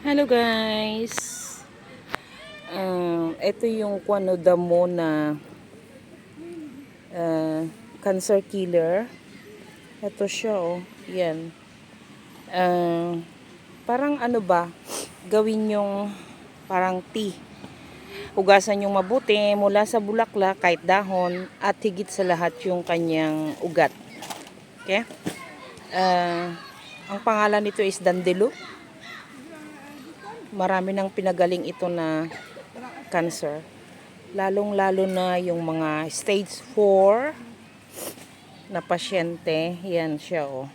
Hello guys. Ito yung kuano damo na cancer killer. Ito siya oh. Yan. Parang ano ba? Gawin yung parang tea. Hugasan yung mabuti mula sa bulaklak kahit dahon at higit sa lahat yung kanyang ugat. Okay? Ang pangalan nito is Dandelo. Marami nang pinagaling ito na cancer. Lalong-lalo na yung mga stage 4 na pasyente. Yan siya oh.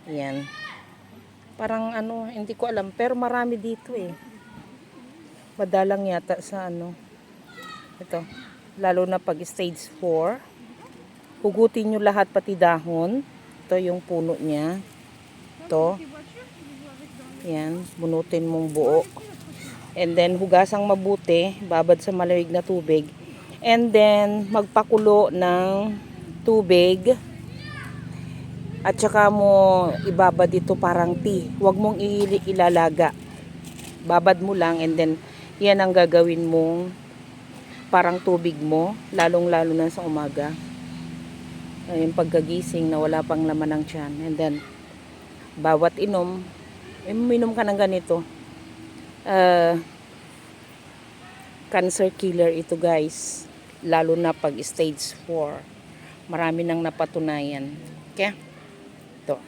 Yan. Parang ano, hindi ko alam. Pero marami dito eh. Madalang yata sa ano. Ito. Lalo na pag stage 4. Hugutin nyo lahat pati dahon. Ito yung puno niya. Ito. Yan. Bunutin mong buo. And then, hugasang mabuti. Babad sa malamig na tubig. And then, magpakulo ng tubig. At saka mo ibabad dito parang tea. Huwag mong ilalaga. Babad mo lang. And then, yan ang gagawin mong parang tubig mo. Lalong-lalo na sa umaga. Yung pagkagising na wala pang laman ng tiyan. And then, bawat inom, minom ka ng ganito. Cancer killer ito guys. Lalo na pag stage 4. Marami nang napatunayan. Okay? Ito.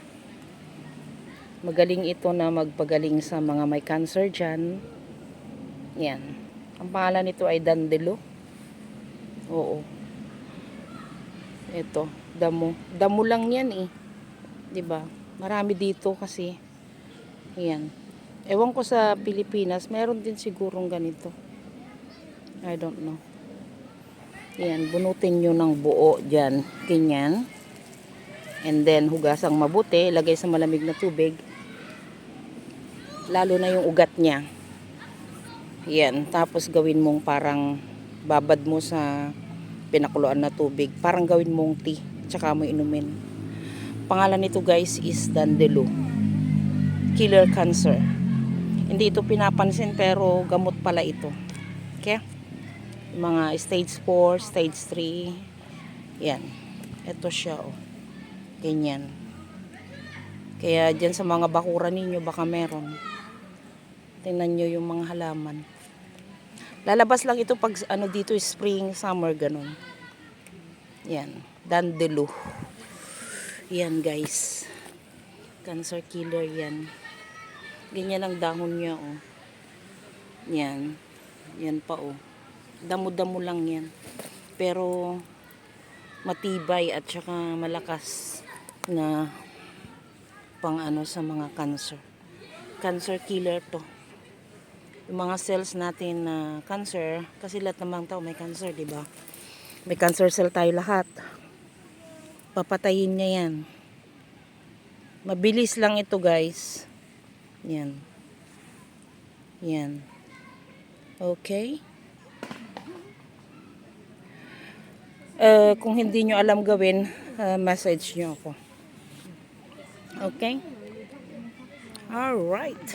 Magaling ito na magpagaling sa mga may cancer dyan. Yan. Ang pangalan nito ay Dandelo. Oo. Ito. Damo. Damo lang yan eh. 'Di ba? Marami dito kasi. Yan. Ewan ko sa Pilipinas, meron din sigurong ganito. I don't know. Yan, bunutin nyo ng buo dyan. Ganyan. And then, hugasang mabuti. Lagay sa malamig na tubig. Lalo na yung ugat niya. Yan. Tapos, gawin mong parang babad mo sa pinakuluan na tubig. Parang gawin mong tea. Tsaka mo inumin. Pangalan nito guys is Dandelo. Killer cancer. Hindi ito pinapansin pero gamot pala ito. Okay? Mga stage 4, stage 3. Yan. Ito siya oh. Ganyan. Kaya dyan sa mga bakuran ninyo baka meron. Tingnan nyo yung mga halaman. Lalabas lang ito pag ano dito spring, summer ganun. Yan. Dandelo. Yan guys. Cancer killer yan. Ganyan ang dahon niya oh. Yan. Yan pa oh. Damo-damo lang yan. Pero matibay at saka malakas na pang ano sa mga cancer. Cancer killer to. Yung mga cells natin na cancer, kasi lahat ng mga tao may cancer, di ba? May cancer cell tayo lahat. Papatayin niya yan. Mabilis lang ito guys. Yan. Yan. Okay. Kung hindi nyo alam gawin, message nyo ako. Okay? Alright.